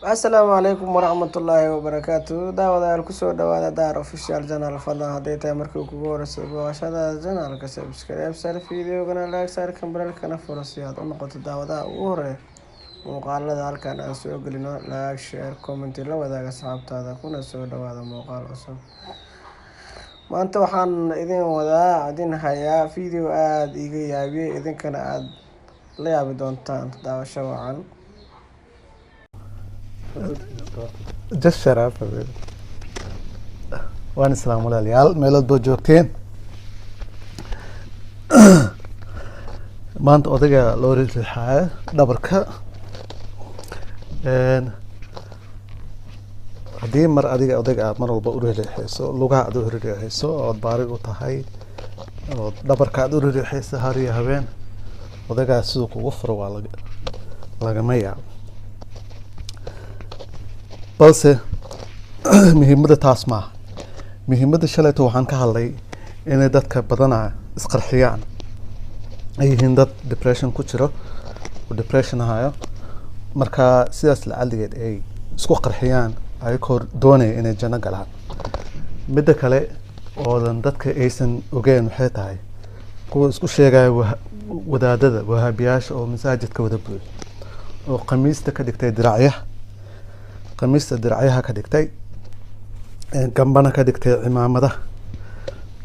Asalaamu calaykum waraxmatullaahi wabarakaatu daawadayaal kusoo dhawaada daar official channel fadlan hadday tahay markii kugu horreysay booqashada channelka subscribe sar videogana like sar kambaralkana furo si aad u noqoto daawadaha ugu horeeya muuqaalada halkan aan soo gelino like share comment la wadaaga asxaabtaada kuna soo dhawaada muuqaal cusub maanta waxaan idin hayaa video aad iga yaabiyay idinkana aad la yaabi doontaan daawasho wacan. Just shut up. Waan islaam walaalayaal meelood boo joogteen maanta odayga loo riixaya dhabarka haddii mar adiga odayga aad mar walba u riixayso lugaha aad u riixayso ood baarig u tahay ood dhabarka aad u riixayso har iyo habeen odaygaa siduu kugu furo waa lagama yaabo balse muhiimadda taas maaha muhiimadda shalayto waxaan ka hadlay inay dadka badanaa isqarxiyaan ay yihiin dad depression ku jiro oo depression hayo marka sidaas lacaligeed ay isku qarxiyaan ayagoo doonaya inay janno galaan midda kale oodan dadka aysan ogeyn waxay tahay kuwa isku sheegaya wadaadada wahaabiyaasha oo masaajidka wada buuxo oo khamiista ka dhigtay diracyaha khamiista diracyaha ka dhigtay gambana ka dhigtay cimaamada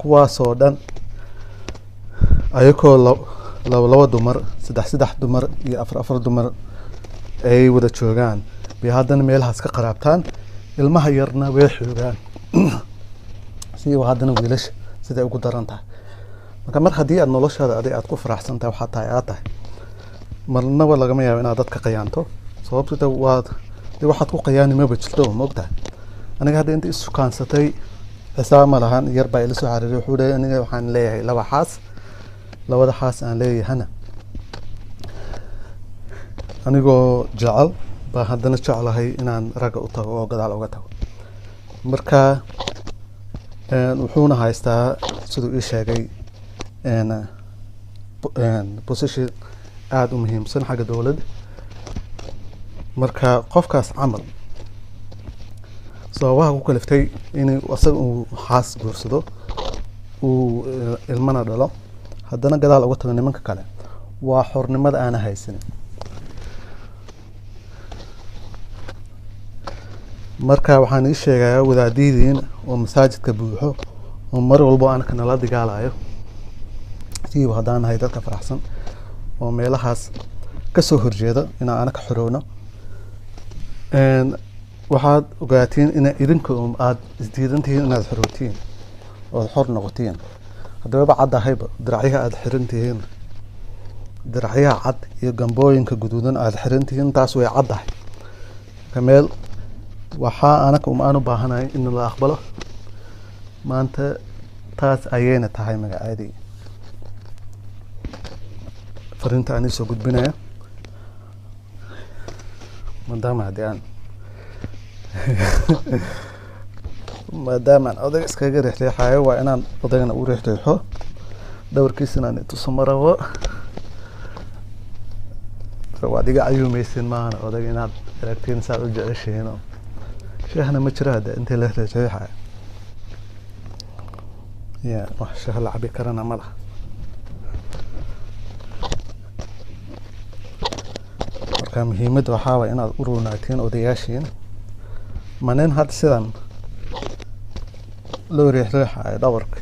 kuwaasoo dhan ayagoo laba dumar saddex dumar iyo afar dumar ay wada joogaan bay haddana meelahaas ka qaraabtaan ilmaha yarna way xoogaan siba haddana wiilasha siday ugu daran tahay marka mar haddii aad noloshaada aad ku faraxsan tahay waxaa tahay aad tahay marnaba lagama yaabo inaad dadka qayaanto sababtoo waxaad ku qayaani maba jirto ma ogtahay aniga hadda inta isukaansatay xisaab ma lahan yar baa ila soo xariiray wuxuu leeyahay aniga waxaan leeyahay labada xaas aan leeyahana anigoo jecel baa haddana jeclahay inaan ragga u tago oo gadaal uga tago marka wuxuuna haystaa siduu ii sheegay position aada u muhiimsan xagga dowladda marka qofkaas camal sababaha ku kaliftay in asaga uu xaas guursado uu ilmana dhalo haddana gadaal uga tago nimanka kale waa xornimada aana haysanin marka waxaan ii sheegayaa wadaadidiin oo masaajidka buuxo oo mar walbo anaka nala digaalayo siiba haddaan nahay dadka faraxsan oo meelahaas kasoo horjeeda inaan anaka xorowno waxaad ogaatiin in idinka aad isdiidantihiin inaad xorootiin ood xor noqotiin haddaba caddahayba diracyaha aad xirantihiin diracyaha cad iyo gambooyinka guduudan aad xirantihiin taas way caddahay kameel waxaa anaka aan u baahanahay in la aqbalo maanta taas ayayna tahay magacaadii fariinta aan isoo gudbinaya maadaama aan odayga iskaga riixriixayo waa inaan odaygana u riixriixo dhawarkiisana aan ituso ma rabo waad iga cayuumaysin maahana odayga inaad aragtiin saad u jeceshihiin oo sheehna ma jiro hadda intii la riixriixayo ya wax sheeh la cabi karana ma laha marka muhiimadda waxaa waay inaad u roonaatiin odayaashiin manin hadda sidan loo riixriixayo dhabarka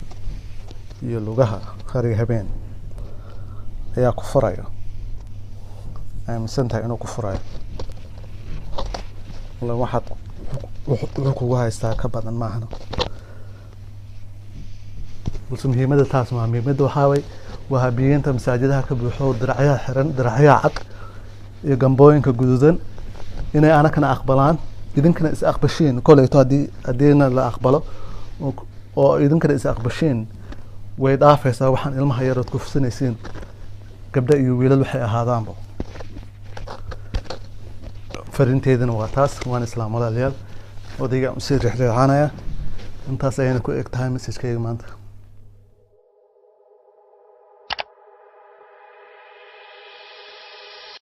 iyo lugaha hariga habeen ayaa ku furayo aaminsan tahay inuu ku furayo waxaad wuxuu kugu haystaa ka badan maahana balse muhiimadda taas maa muhiimadda waxaa waay wahaabiyiinta masaajidaha ka buuxo diracyaha xiran diracyaha cad iyo gambooyinka guduudan inay anakana aqbalaan idinkana is aqbashiin koleyto haddiina la aqbalo oo idinkana is aqbashiin way dhaafaysaa waxaan ilmaha yarood ku fursanaysiin gabdha iyo wiilal waxay ahaadaanba fariinteedana waa taas waan islaam walaalayaal odayga usii riixriixanaya intaas ayayna ku eg tahay messagekayga maanta